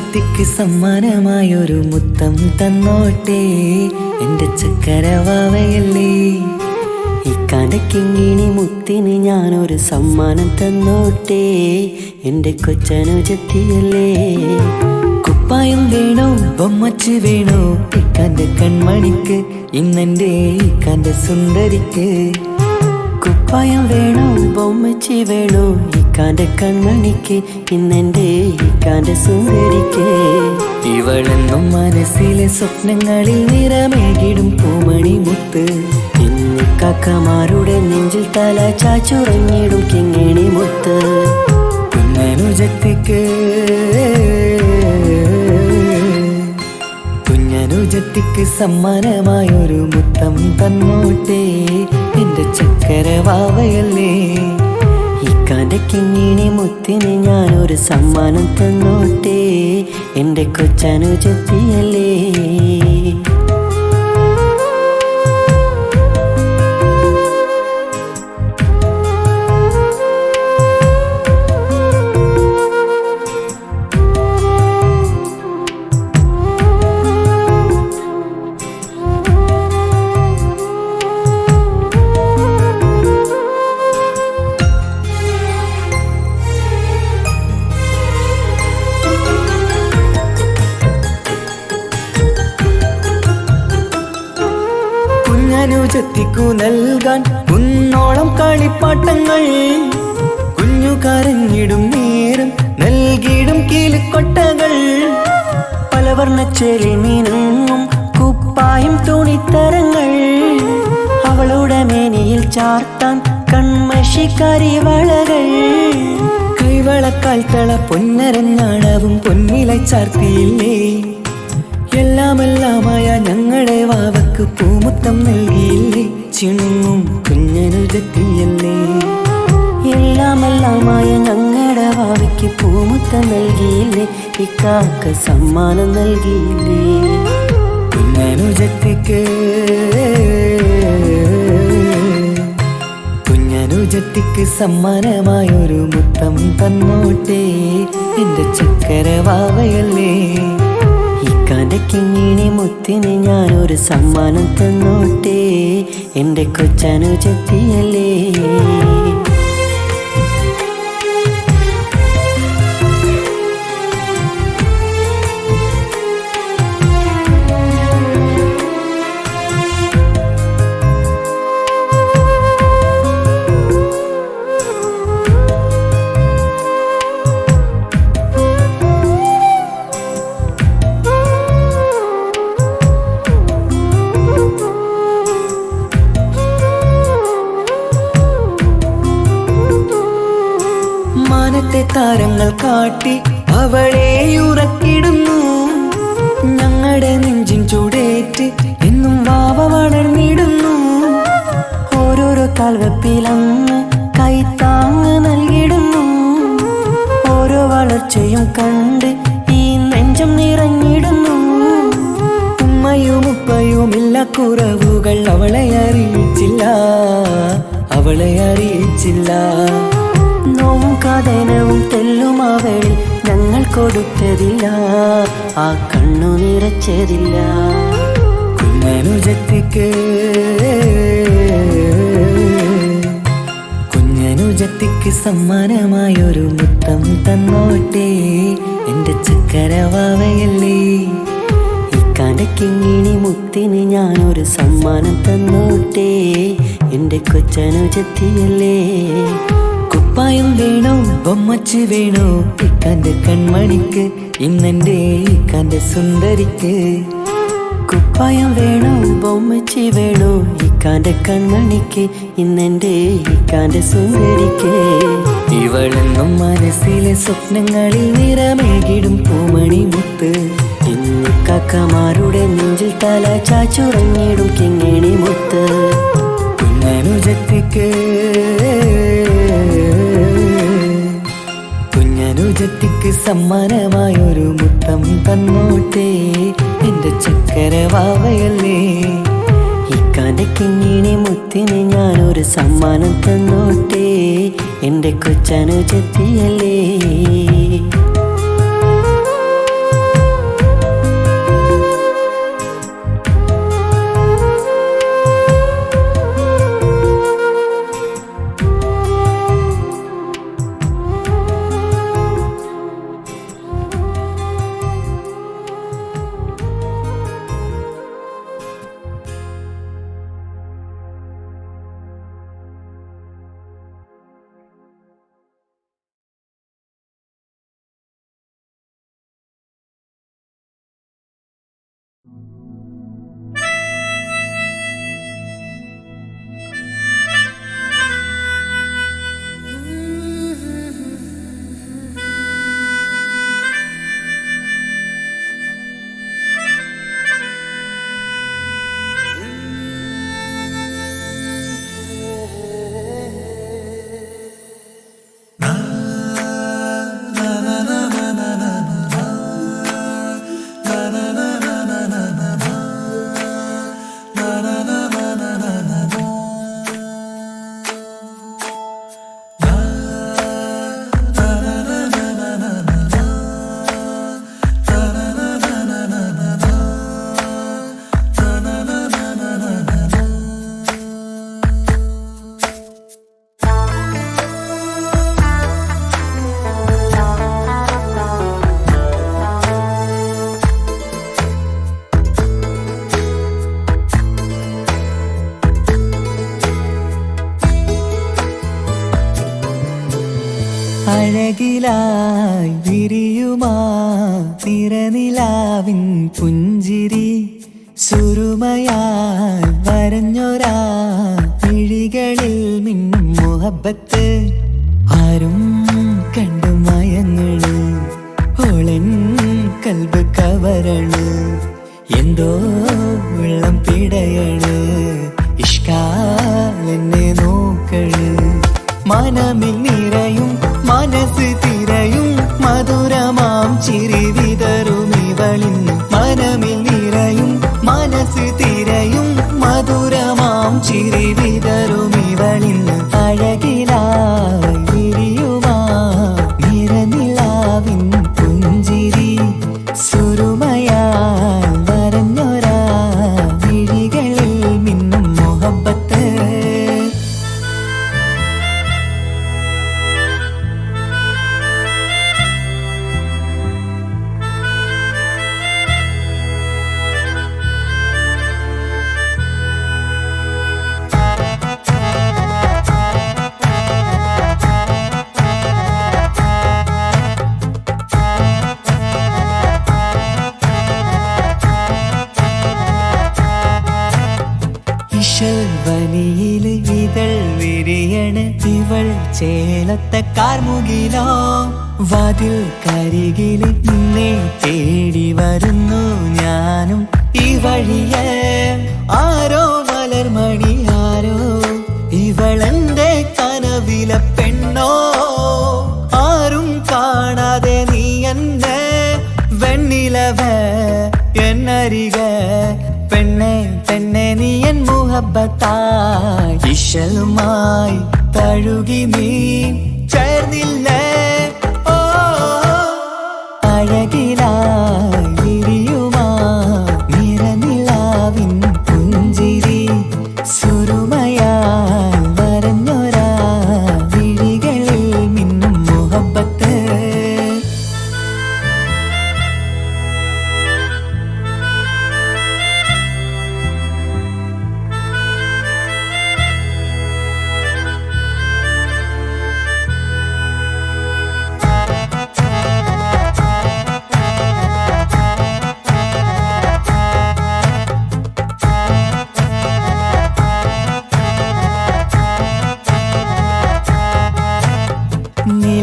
കുഞ്ഞനുജത്തിക്ക് സമ്മാനമായൊരു മുത്തം തന്നോട്ടെ എൻ്റെ ചക്കരവാവയല്ലേ. ഇക്കാൻ്റെ കിങ്ങിണി മുത്തിന് ഞാനൊരു സമ്മാനം തന്നോട്ടെ എൻ്റെ കൊച്ചനുജത്തിയല്ലേ. കുപ്പായം വേണോ ബൊമ്മച്ച് വേണോ ഇക്കാൻ്റെ കൺമണിക്ക്, ഇന്നെൻ്റെ ഇക്കാൻ്റെ സുന്ദരിക്ക്. കുപ്പായം വേണോ ബൊമ്മച്ചി വേണോ ഇക്കാൻ്റെ കൺമണിക്ക്, ഇന്നെൻ്റെ ഇക്കാൻ്റെ സുന്ദരിക്ക്. ഇവളെന്നും മനസ്സിലെ സ്വപ്നങ്ങളിൽ നിറമേകിടും പൂമണി മുത്ത്, ഇന്ന് കാക്കമാരുടെ നെഞ്ചിൽ തല ചാച്ചുറങ്ങിടും കിങ്ങിണി മുത്ത്. കുഞ്ഞനുജത്തിക്ക് സമ്മാനമായൊരു മുത്തം തന്നോട്ടെ എൻ്റെ ചക്കരവാവയല്ലേ. ഇക്കാൻ്റെ കിങ്ങിണി മുത്തിന് ഞാനൊരു സമ്മാനം തന്നോട്ടെ എൻ്റെ കൊച്ചനുജത്തിയല്ലേ. കുഞ്ഞനുജത്തിക്കു നൽകാൻ കുന്നോളം കളിപ്പാട്ടങ്ങൾ, കുഞ്ഞു കരഞ്ഞിടും നേരം നൽകിയിടും കീലിക്കൊട്ടകൾ. പലവർണ്ണച്ചേലി മീനും കുപ്പായും തുണിത്തരങ്ങൾ, അവളുടെ മേനിയിൽ ചാർത്താൻ കൺമഷിക്കാരി വളകൾ. കൈവളക്കാൽ തള പൊന്നരഞ്ഞാണവും പൊന്നില ചാർത്തിയില്ലേ. എല്ലാമെല്ലാമായ ഞങ്ങളുടെ വാവക്ക് പൂമുത്തം നൽകിയില്ലേ, ചിണുങ്ങും കുഞ്ഞനുജത്തിയല്ലേ. എല്ലാമെല്ലാമായ ഞങ്ങളുടെ വാവയ്ക്ക് പൂമുത്തം നൽകിയില്ലേ, ഇക്കാക്ക സമ്മാനം നൽകിയില്ലേ. കുഞ്ഞനുജത്തിക്ക് സമ്മാനമായൊരു മുത്തം തന്നോട്ടെ എൻ്റെ ചക്കരവാവയല്ലേ. ഇക്കാൻ്റെ കിങ്ങിണി മുത്തിന് ഞാനൊരു സമ്മാനം തന്നോട്ടെ എൻ്റെ കൊച്ചനുജത്തിയല്ലേ. മാനത്തെ താരങ്ങൾ കാട്ടി അവളെ ഉറക്കിടുന്നു, ഞങ്ങളുടെ നെഞ്ചിൻ ചൂടേറ്റ് എന്നും വാവ വളർന്നിടുന്നു. ഓരോരോ കാൽവെപ്പിലങ്ങ് കൈത്താങ്ങ് നൽകിടുന്നു, ഓരോ വളർച്ചയും കണ്ട് ഈ നെഞ്ചം നിറഞ്ഞിടുന്നു. ഉമ്മയും ഉപ്പയുമില്ല കുറവുകൾ അവളെ അറിയിച്ചില്ല. നോവും കഥനവും തെല്ലും അവളിൽ ഞങ്ങൾ കൊടുത്തതില്ല, ആ കണ്ണു നിറച്ചതില്ല. കുഞ്ഞനുജത്തിക്ക് സമ്മാനമായൊരു മുത്തം തന്നോട്ടെ എൻ്റെ ചക്കരവാവയല്ലേ. ഇക്കാൻ്റെ കിങ്ങിണി മുത്തിന് ഞാനൊരു സമ്മാനം തന്നോട്ടെ എൻ്റെ കൊച്ചനുജത്തിയല്ലേ. കുപ്പായം വേണോ ബൊമ്മച്ച് വേണോ ഇക്കാൻ്റെ കൺമണിക്ക്, ഇന്നെൻ്റെ ഇക്കാൻ്റെ സുന്ദരിക്ക്. കുപ്പായം വേണോ ബൊമ്മച്ചി വേണോ ഇക്കാൻ്റെ കൺമണിക്ക്, ഇന്നെൻ്റെ ഇക്കാൻ്റെ സുന്ദരിക്ക്. ഇവളെന്നും മനസ്സിലെ സ്വപ്നങ്ങളിൽ നിറമേകിടും പൂമണി മുത്ത്, ഇന്ന് കാക്കമാരുടെ നെഞ്ചിൽ തല ചാച്ചുറങ്ങിടും കിങ്ങിണി മുത്ത്. കുഞ്ഞനുജത്തിക്ക് സമ്മാനമായൊരു മുത്തം തന്നോട്ടെ എൻ്റെ ചക്കരവാവയല്ലേ. ഇക്കാൻ്റെ കിങ്ങിണി മുത്തിന് ഞാനൊരു സമ്മാനം തന്നോട്ടെ എൻ്റെ കൊച്ചനുജത്തിയല്ലേ. അഴകിലായി വിരിയുമാ തിരനിലാവിൻ പുഞ്ചിരി സുരുമയായി വരഞ്ഞൊരാ വിഴികളിൽ മിന്നും മുഹബത്ത് ആരും കണ്ടു മയങ്ങള് ഓളൻ കൽബ് കവരണ് എന്തോ വെള്ളം പിടയണ് ഇഷ്കാലെന്നെ നോക്കള് മനമിൽ നിറയും മനസ്സ് തിരയും മധുരമാം ചിരി വിതറും ഇവളിൻ മനമിൽ നിറയും മനസ്സ് തിരയും മധുരമാം ചിരി വിതറും ഇവളിൻ അഴകിലായി വിരിയുമാ നിറനിലാവിൻ പുഞ്ചിരി സുരുമയാൽ വരഞ്ഞൊരാ വിഴികളിൽ മിന്നും മുഹബത്ത് വനിയില് ഇതൾ വിരിയണ് ഇവൾ ചേലത്തെ കാർമുകിലോ വാതിൽ കരികില് നിന്നെ തേടി വരുന്നു ഞാനും ഈ വഴിയെ ആരോ മലർമണി ആരോ ഇവളെന്റെ കനവിലെ പെണ്ണോ ആരും കാണാതെ നീ എന്നെ വെണ്ണിലവ എന്നരിക പെണ്ണെ പെണ്ണെ നീ എൻ മുഹബത്തായി ഇശലുമായി തഴുകി നീ ചേർന്നില്ലേ ഓ അഴകിലായി വിരിയുമാ നിറനിലാവിൻ പുഞ്ചിരി സുരുമയാൽ വരഞ്ഞൊരാ വിഴികളിൽ മിന്നും മുഹബത്ത്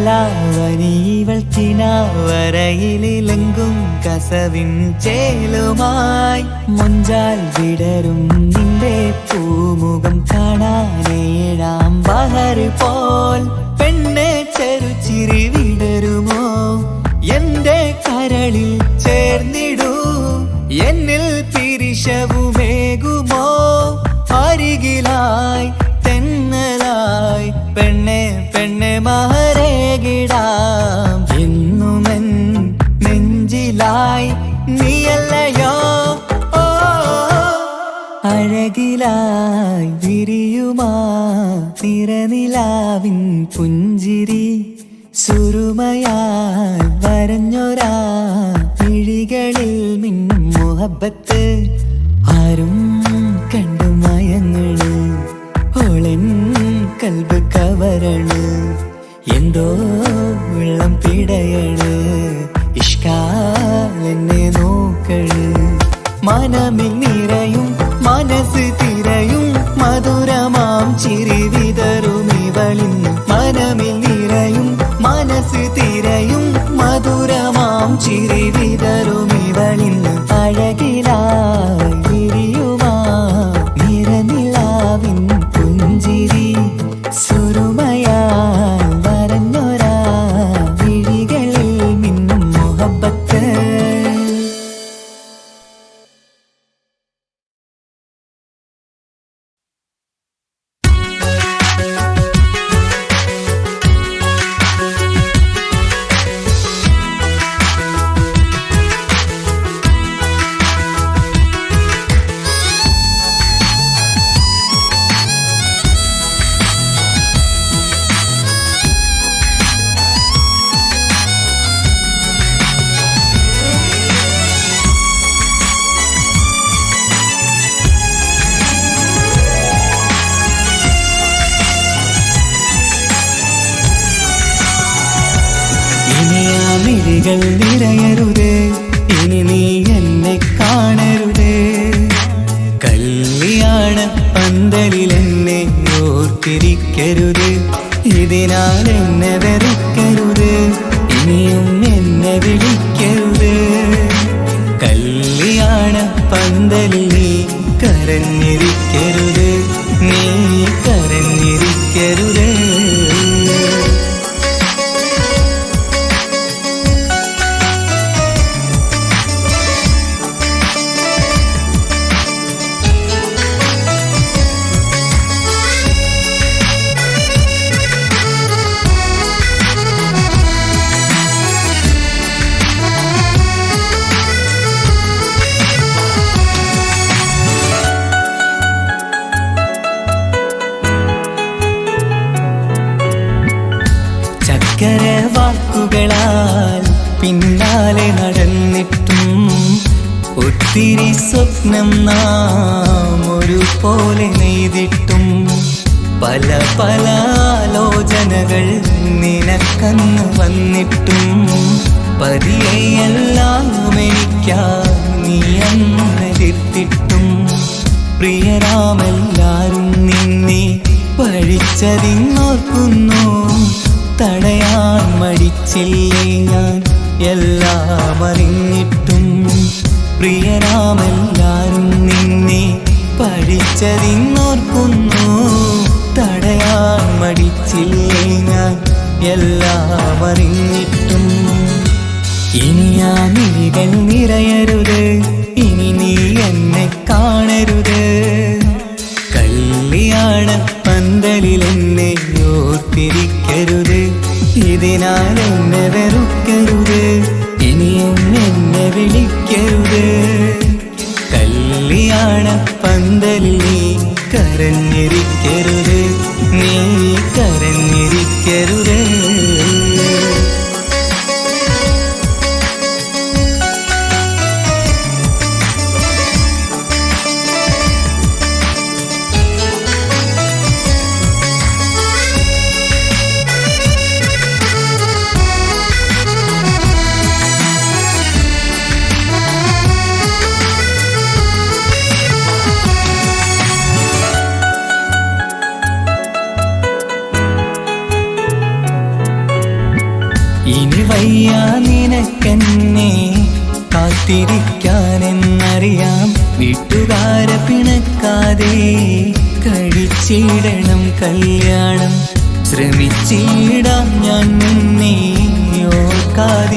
നിലാവനിവൾ കിനാവരയിലെങ്കും കസവിൻ ചേലുമായി മുഞ്ചാൽ വിടരും നിന്റെ പൂമുഖം കാണാനേഴാം ബഹർ പോൽ പെണ്ണെ ചെറുചിരി വിടരുമോ എന്റെ കരളിൽ ചേർന്നിടൂ എന്നിൽ പിരിശവുമേകുമോ അരികിലായി തെന്നലായി പെണ്ണെ പെണ്ണെ മഹരേകിടാം എന്നുമെൻ നെഞ്ചിലായി നീയല്ലയോ ഓ അഴകിലായി വിരിയുമാ തിരനിലാവിൻ പുഞ്ചിരി സുരുമയാൽ വരഞ്ഞൊരാ വിഴികളിൽ മിന്നും മുഹബത്ത് ആരും കണ്ടു മയങ്ങള് ഓളൻ കൽബ് കവരണ് എന്തോ വെള്ളം പിടയണ് ഇഷ്കാലെന്നെ നോക്കള് മനമിൽ നിറയും മനസ്സ് തിരയും മധുരമാം ചിരി വിതറും ഇവളിന്ന് മനമിൽ നിറയും മനസ്സ് തിരയും മധുരമാം ചിരി വിതറും ഇവളിന്ന് അഴകിലായി വിരിയുമാ നിറനിലാവിൻ പുഞ്ചിരി സുറുമയാൽ വരഞ്ഞൊരാ വിഴികളിൽ മിന്നും മുഹബത്ത്. മിഴികൾ നിറയരുത് ഇനി നീ എന്നെ കാണരുത് കല്യാണ പന്തലിൽ എന്നെ ഓർത്തിരിക്കരുത് ഇതിനാൽ എന്നെ വെറുക്കരുത് ഇനിയും എന്നെ വിളിക്കരുത് കല്യാണ പന്തലിൽ നീ കരഞ്ഞിരിക്കരുത് നീ കരഞ്ഞിരിക്കരുത്. ചക്കര വാക്കുകളാൽ പിന്നാലെ നടന്നിട്ടും ഒത്തിരി സ്വപ്നം നാം ഒരുപോലെ നെയ്തിട്ടും പല പല ആലോചനകൾ നിനക്കന്ന് വന്നിട്ടും പതിയെല്ലാം എനിക്കാ നീ അന്നെതിർത്തിട്ടും പ്രിയരാമെല്ലാരും നിന്നെ പഴിച്ചതിന്നോർക്കുന്നു തടയാൻ മടിച്ചില്ലേ ഞാൻ എല്ലാം അറിഞ്ഞിട്ടും പ്രിയരാമെല്ലാരും നിന്നെ പഴിച്ചതിന്നോർക്കുന്നു തടയാൻ മടിച്ചില്ലേ ഞാൻ എല്ലാം അറിഞ്ഞിട്ടും ഇനി ആ മിഴികൾ നിറയരുത് ഇനി നീ എന്നെ കാണരുത് കല്യാണ പന്തലിൽ എന്നെ ഓർത്തിരിക്കരുത് ഇതിനാൽ എന്നെ വെറുക്കരുത് ഇനിയും എന്നെ വിളിക്കരുത് കല്യാണ പന്തലിൽ നീ കരഞ്ഞിരിക്കരുത് നീ കരഞ്ഞിരിക്കരുത്. ഇനി വയ്യ നിനക്കെന്നെ കാത്തിരിക്കാനെന്നറിയാം വീട്ടുകാരെ പിണക്കാതെ കഴിച്ചിടണം കല്യാണം ശ്രമിച്ചിടാം ഞാൻ നിന്നെ ഓർക്കാതിരിക്കാനായി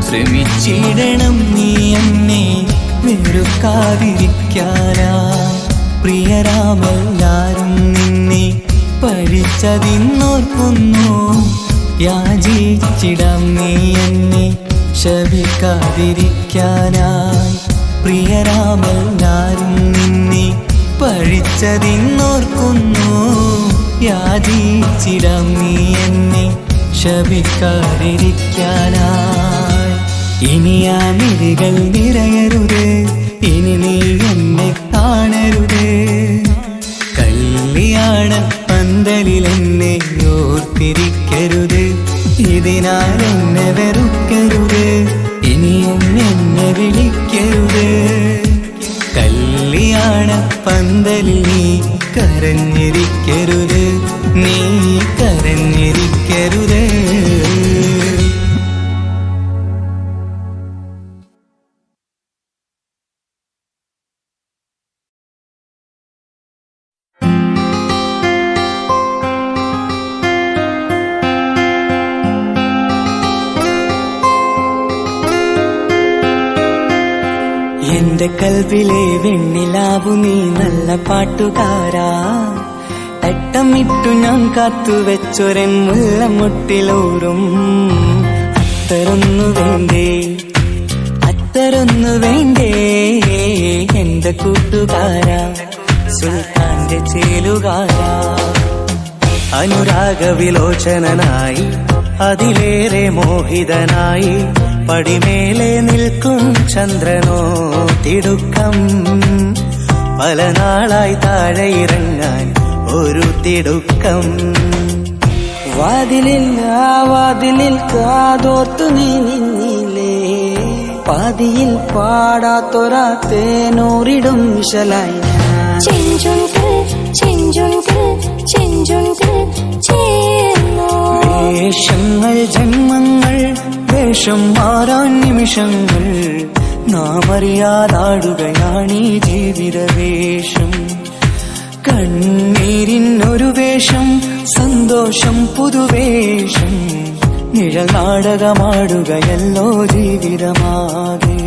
ശ്രമിച്ചിടണം നീ എന്നെ വെറുക്കാതിരിക്കാനായി പ്രിയരാമെല്ലാരും നിന്നെ പഴിച്ചതിന്നോർക്കുന്നു യാചിച്ചിടാം നീ എന്നെ ശപിക്കാതിരിക്കാനായി പ്രിയരാമെല്ലാരും നിന്നെ പഴിച്ചതിന്നോർക്കുന്നു യാചിച്ചിടാം നീ എന്നെ ശപിക്കാതിരിക്കാനായി ഇനി ആ മിഴികൾ നിറയരുത് ഇനി നീ എന്നെ കാണരുത് കല്യാണ പന്തലിൽ എന്നെ ഓർത്തിരിക്കരുത് ഇതിനാൽ എന്നെ വെറുക്കരുത് ഇനിയും എന്നെ വിളിക്കരുത്. കല്യാണ പന്തലിൽ നീ കരഞ്ഞിരിക്കരുത്, നീ കരഞ്ഞിരിക്കരുത്. എന്റെ കൽവിലെ വെണ്ണിലാവു നീ നല്ല പാട്ടുകാരാ. തട്ടമിട്ടു ഞാൻ കാത്തുവെച്ചൊരൻ മുല്ലമുട്ടിലൂറും. അത്തരൊന്നു വേണ്ടേ, അത്തരൊന്നു വേണ്ടേ എന്റെ കൂട്ടുകാരാ, സുൽത്താന്റെ ചേലുകാരാ. അനുരാഗവിലോചനായി അതിലേറെ മോഹിതനായി പടിമേലെ നിൽക്കും ചന്ദ്രനോ തിടുക്കം. പല നാളായി താഴെ ഇറങ്ങാൻ ഒരു തിടുക്കം. വാതിലിൽ വാതിലിൽ കാതോർത്തു നീ നിന്നില്ലേ, പാതിയിൽ പാടാത്തൊരാ തേനൂറിടും വിശലായി. വേഷങ്ങൾ ജന്മങ്ങൾ വേഷം മാറാൻ നിമിഷങ്ങൾ, നാം അറിയാതാടുകയാണീ ജീവിതവേഷം. കണ്ണീരിനൊരു വേഷം, സന്തോഷം പുതുവേഷം, നിഴൽ നാടകമാടുകയല്ലോ ജീവിതമാകെ.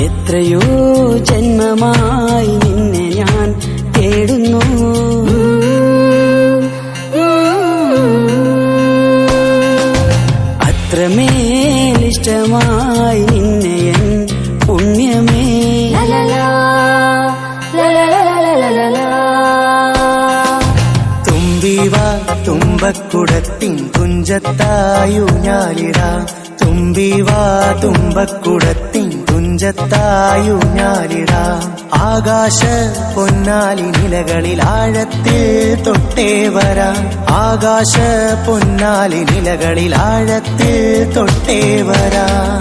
എത്രയോ ജന്മമായി നിന്നെ ഞാൻ തേടുന്നു, അത്രമേലിഷ്ടമായി നിന്നെ എൻ പുണ്യമേ. തുമ്പിവാ തുമ്പക്കുടത്തിൻ തുഞ്ചത്തായൂഞ്ഞാലിടാ, തുമ്പിവാ തുമ്പക്കുടത്തിൻ തുഞ്ചത്തായൂഞ്ഞാലിടാ. ആകാശ പൊന്നാലി നിലകളിൽ ആഴത്തിൽ തൊട്ടേ വരാം, ആകാശ പൊന്നാലി നിലകളിൽ ആഴത്തിൽ തൊട്ടേ വരാം.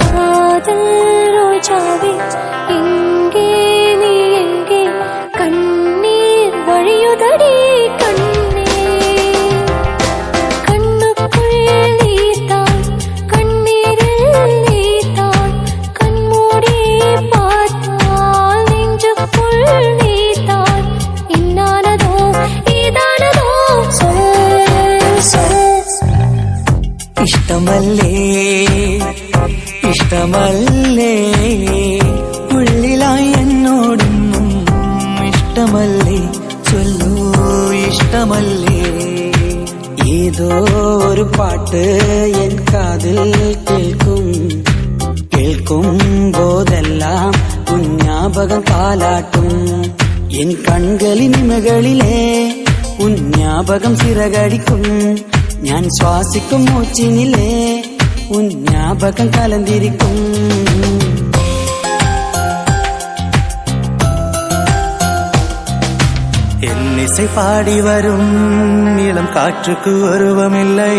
കണ്ണീർ വഴിയുതടി ഇഷ്ടമല്ലേ ഇഷ്ടമല്ലേ ഉള്ളിലായി എന്നോടൊന്നും ഇഷ്ടമല്ലേ, ചൊല്ലൂ ഇഷ്ടമല്ലേ. ഏതോ ഒരു പാട്ട് എൻ കാതിൽ കേൾക്കും, കേൾക്കുമ്പോതെല്ലാം ഉഞ്ഞാപകം കാലാട്ടും. എൻ കൺകളിനിമകളിലെ ഉഞ്ഞാപകം സിറകടിക്കും. ഞാൻ ശ്വാസിക്കും മൂച്ചിനിലെ ഉഞ്ഞാപകം കലന്തിരിക്കും. என்னிசை பாடி வரும் இளம் காற்றுக்கு உருவமில்லை,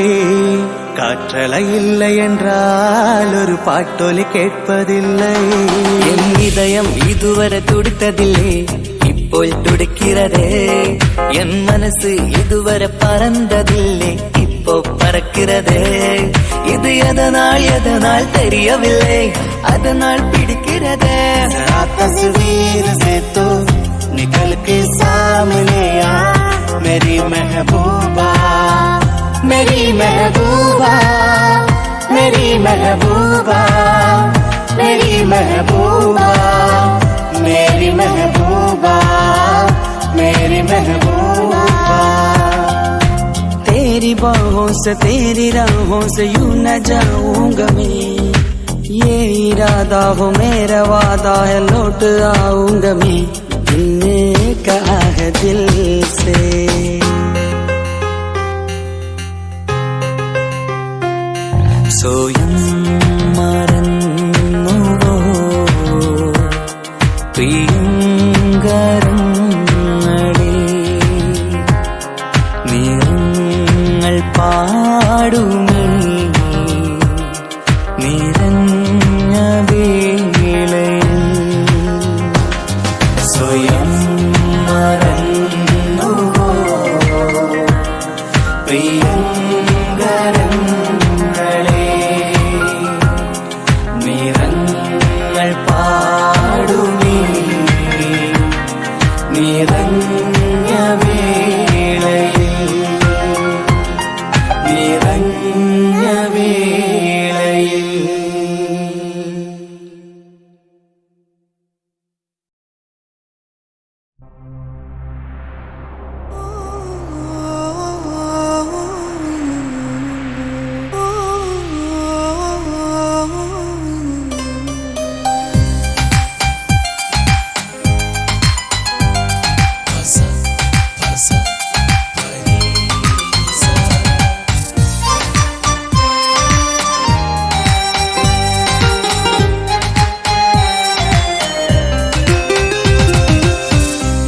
காற்றலை இல்லை என்றால் ஒரு பாட்டொலி கேட்பதில்லை. என் இதயம் இதுவரை துடித்ததில்லை, ഇപ്പോൾ துடிக்கிறதே. என் மனசு இதுவரை பறந்ததில்லை, இப்போ பறக்கிறதே. இது எதனால் தெரியவில்லை, அதனால் பிடிக்கிறதே. तस्वीर से तो निकल के सामने आ मेरी महबूबा, मेरी महबूबा. मेरी महबूबा मेरी महबूबा मेरी महबूबा मेरी महबूबा। तेरी बाहों से तेरी राहों से यूं न जाऊंगा मैं, ये इरादा हो मेरा वादा है लौट आऊंगा मैं, दिल ने कहा है दिल से। സ്വയം മറന്നുവോ പ്രിയങ്കരങ്ങളെ, നിറങ്ങൾ പാടുമേ നിറഞ്ഞ വേളയിൽ, സ്വയം മറന്നുവോ പ്രിയങ്കരങ്ങളെ, നിറങ്ങൾ പാടുമേ നിറഞ്ഞ വേളയിൽ നിറഞ്ഞ വേളയിൽ.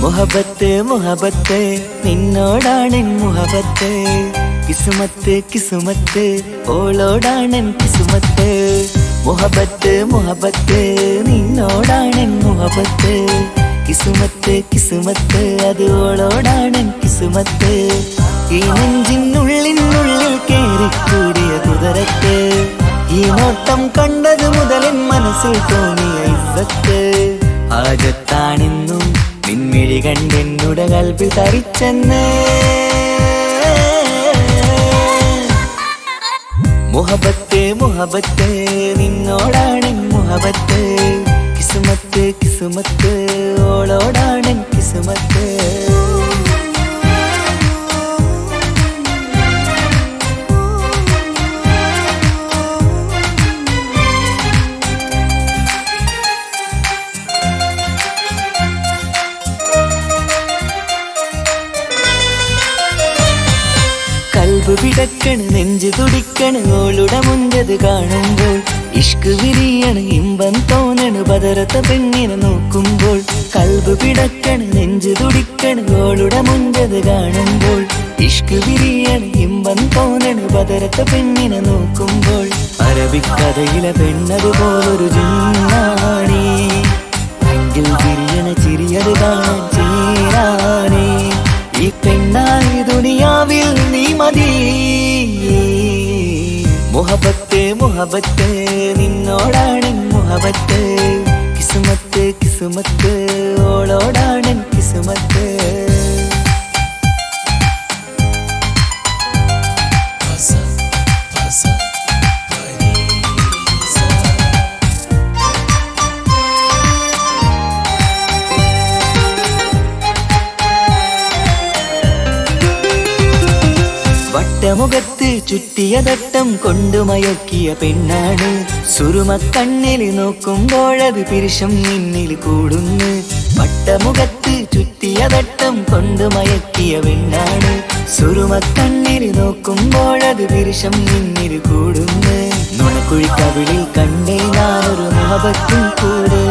മുഹബത്ത് മുഹബത്ത് നിന്നോടാണെൻ മുഹബത്ത്, കിസുമത്ത് കിസുമത്ത് ഓളോടാണെൻ കിസുമത്ത്. മുഹബത്ത് മുഹബത്ത് നിന്നോടാണെൻ മുഹബത്ത്, കിസുമത്ത് കിസുമത്ത് അത് ഓളോടാണെൻ കിസുമത്ത്. ഈ നെഞ്ചിനുള്ളിനുള്ളിൽ കേറിക്കൂടിയ കുതിരത്ത്, ഈ നോട്ടം കണ്ടത് മുതലൻ മനസ്സിൽ തോന്നിയ ഇസ്സത്ത്. ആജത്താണെന്നും നിൻമിഴി കണ്ടെന്നുടെ കൽബിൽ തരിച്ചെന്ന്. മുഹബത്ത് മുഹബത്ത് നിന്നോടാണെൻ മുഹബത്ത്, കിസുമത്ത് കിസുമത്ത് ഓളോടാണെൻ കിസുമത്ത്. കൽബ് പിടക്കണ് നെഞ്ച് തുടിക്കണ് ഓളുടെ മുഞ്ചത് കാണുമ്പോൾ, ഇഷ്ക് വിരിയണ് ഇമ്പം തോന്നണ് ബദറത്ത പെണ്ണിനെ നോക്കുമ്പോൾ. കൽബ് പിടക്കണ് നെഞ്ച് തുടിക്കണ് ഓളുടെ മുഞ്ചത് കാണുമ്പോൾ, ഇഷ്ക് വിരിയണ് ഇമ്പം തോന്നണ് ബദറത്ത പെണ്ണിനെ നോക്കുമ്പോൾ. അറബിക്കഥയിലെ പെണ്ണതുപോലൊരു ജിന്നാണി, എങ്കിൽ വിരിയണ ചിരിയത് കാണാൻ ചേരാനേ. ഈ പെണ്ണായി ദുനിയാവിൽ നീ മതി. മുഹബത്ത് മുഹബത്ത് നിന്നോടാണെൻ മുഹബത്ത്, കിസുമത്ത് കിസുമത്ത് ഓളോടാണെൻ കിസുമത്ത്. വട്ടമുഖത്ത് ചുറ്റിയ തട്ടം കൊണ്ടുമയക്കിയ പെണ്ണാണ്, സുറുമക്കണ്ണിൽ നോക്കുമ്പോഴത് പിരിശം നിന്നിൽ കൂടുന്നു. വട്ടമുഖത്ത് ചുറ്റിയ തട്ടം കൊണ്ടുമയക്കിയ പെണ്ണാണ്, സുറുമക്കണ്ണിൽ നോക്കുമ്പോഴത് പിരിശം നിന്നിൽ കൂടുന്നു. നുണക്കുഴിക്കവിളിൽ കണ്ടേ ഞാനൊരു മുഹബത്തും കൂട്,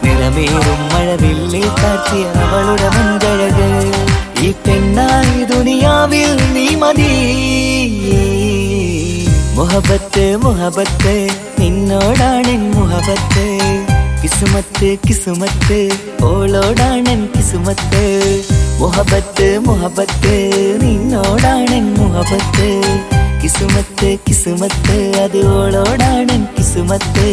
നിറമേറും മഴവില്ലിൽ കാട്ടിയ അവളുടെ മഞ്ചഴക്. ഈ പെണ്ണായി ദുനിയാവിൽ നീ മതി. മുഹബത്ത് മുഹബത്ത് നിന്നോടാണെൻ മുഹബത്ത്, കിസുമത്ത് കിസുമത്ത് ഓളോടാണെൻ കിസുമത്ത്. മുഹബത്ത് മുഹബത്ത് നിന്നോടാണെൻ മുഹബത്ത്, കിസുമത്ത് കിസുമത്ത് അത് ഓളോടാണെൻ കിസുമത്ത്.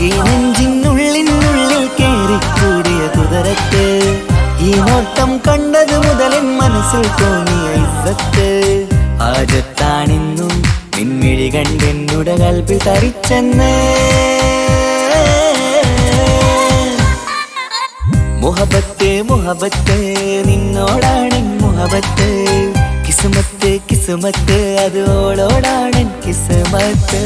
ഈ നെഞ്ചിനുള്ളിനുള്ളിൽ കേറിക്കൂടിയ കുതിരത്ത്, ഈ നോട്ടം കണ്ടത് മുതലൻ മനസ്സിൽ തോന്നിയ ഇസ്സത്ത്. ആജത്താണെന്നും നിൻമിഴി കണ്ടെന്നുടെ കൽബിൽ തരിച്ചെന്ന് മുഹബത്ത് മുഹബത്ത് നിന്നോടാണ് മുഹബത്ത് കിസ്മത്ത് കിസ്മത്ത് അത് ഓളോടാണ് കിസ്മത്ത്